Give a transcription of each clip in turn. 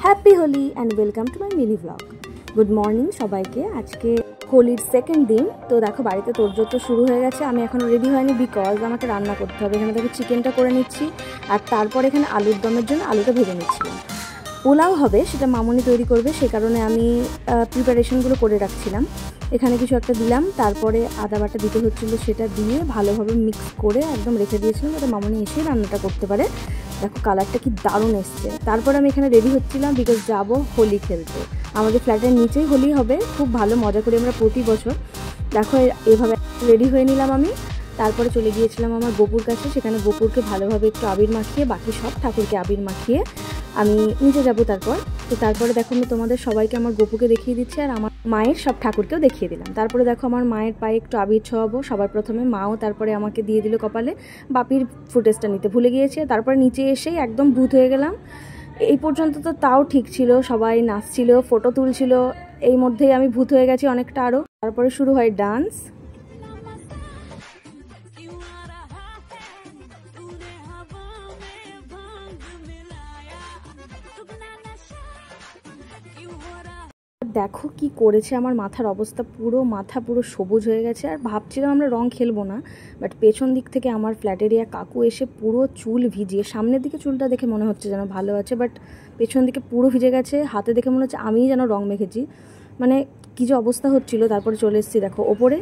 Happy Holi and welcome to my mini blog. Good morning সবাইকে। আজকে হোলির সেকেন্ড দিন। তো দেখো বাড়িতে তোড়জোড় তো শুরু হয়ে গেছে। আমি এখন রেডি হয়নি বিকজ আমাকে রান্না করতে হবে। এখানে দেখো চিকেনটা করে নিচ্ছি আর তারপর এখানে আলুর দমের জন্য আলুটা ভেজে নিচ্ছিলাম। পোলাও হবে, সেটা মামনি তৈরি করবে, সে কারণে আমি প্রিপারেশনগুলো করে রাখছিলাম। এখানে কিছু একটা দিলাম, তারপরে আদা বাটা দিতে হচ্ছিলো, সেটা দিয়ে ভালোভাবে মিক্স করে একদম রেখে দিয়েছিলাম যাতে মামনি এসে রান্নাটা করতে পারে। দেখো কালারটা কি দারুণ এসছে। তারপরে আমি এখানে রেডি হচ্ছিলাম বিকজ যাবো হোলি খেলতে। আমাদের ফ্ল্যাটের নিচেই হোলি হবে, খুব ভালো মজা করি আমরা প্রতি বছর। দেখো এভাবে রেডি হয়ে নিলাম আমি। তারপরে চলে গিয়েছিলাম আমার গোপুর কাছে, সেখানে গোপুরকে ভালোভাবে একটু আবির মাখিয়ে বাকি সব ঠাকুরকে আবির মাখিয়ে আমি নিচে যাব। তারপরে দেখো আমি তোমাদের সবাইকে আমার গোপুকে দেখিয়ে দিচ্ছি আর আমার মায়ের সব ঠাকুরকেও দেখিয়ে দিলাম। তারপরে দেখো আমার মায়ের পায়ে একটু আবির ছোঁয়াবো সবার প্রথমে, মাও তারপরে আমাকে দিয়ে দিল কপালে। বাপির ফুটেজটা নিতে ভুলে গিয়েছে। তারপরে নিচে এসেই একদম ভূত হয়ে গেলাম। এই পর্যন্ত তো তাও ঠিক ছিল, সবাই নাচছিল, ফটো তুলছিল, এই মধ্যেই আমি ভূত হয়ে গেছি অনেকটা আরও। তারপরে শুরু হয় ডান্স। দেখো কি করেছে, আমার মাথার অবস্থা, মাথা পুরো সবুজ হয়ে গেছে। আর ভাবছিলাম আমরা রং খেলবো না, বাট পেছন দিক থেকে আমার ফ্ল্যাটেরিয়া কাকু এসে পুরো চুল ভিজিয়ে, সামনের দিকে চুলটা দেখে মনে হচ্ছে যেন ভালো আছে, বাট পেছন দিকে পুরো ভিজে গেছে। হাতে দেখে মনে হচ্ছে আমিই যেন রং মেখেছি, মানে কী যে অবস্থা হচ্ছিল। তারপরে চলে এসেছি দেখো ওপরে,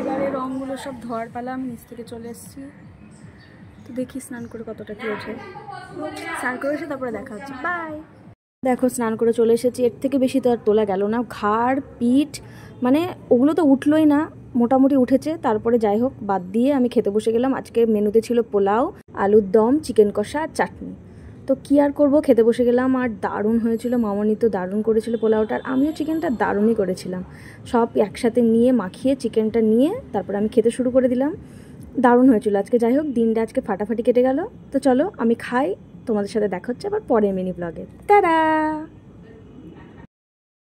এবারে রঙগুলো সব ধোয়ার পালা। আমি নিচ থেকে চলে এসেছি, তো দেখি স্নান করে কতটা কী ওঠে। স্নান করে এসে তারপরে দেখা হচ্ছে, বাই। দেখো স্নান করে চলে এসেছি, এর থেকে বেশি তো আর তোলা গেল না। ঘাড় পিঠ মানে ওগুলো তো উঠলোই না, মোটামুটি উঠেছে। তারপরে যাই হোক বাদ দিয়ে আমি খেতে বসে গেলাম। আজকে মেনুতে ছিল পোলাও, আলুর দম, চিকেন কষা আর চাটনি। তো কী আর করবো, খেতে বসে গেলাম। আর দারুণ হয়েছিল, মামনি তো দারুণ করেছিল পোলাওটা, আর আমিও চিকেনটা দারুণই করেছিলাম। সব একসাথে নিয়ে মাখিয়ে চিকেনটা নিয়ে তারপরে আমি খেতে শুরু করে দিলাম। দারুণ হয়েছিল আজকে। যাই হোক দিনটা আজকে ফাটাফাটি কেটে গেল। তো চলো আমি খাই, তোমাদের সাথে দেখা হচ্ছে আবার পরে মিনি ব্লগে। টাটা।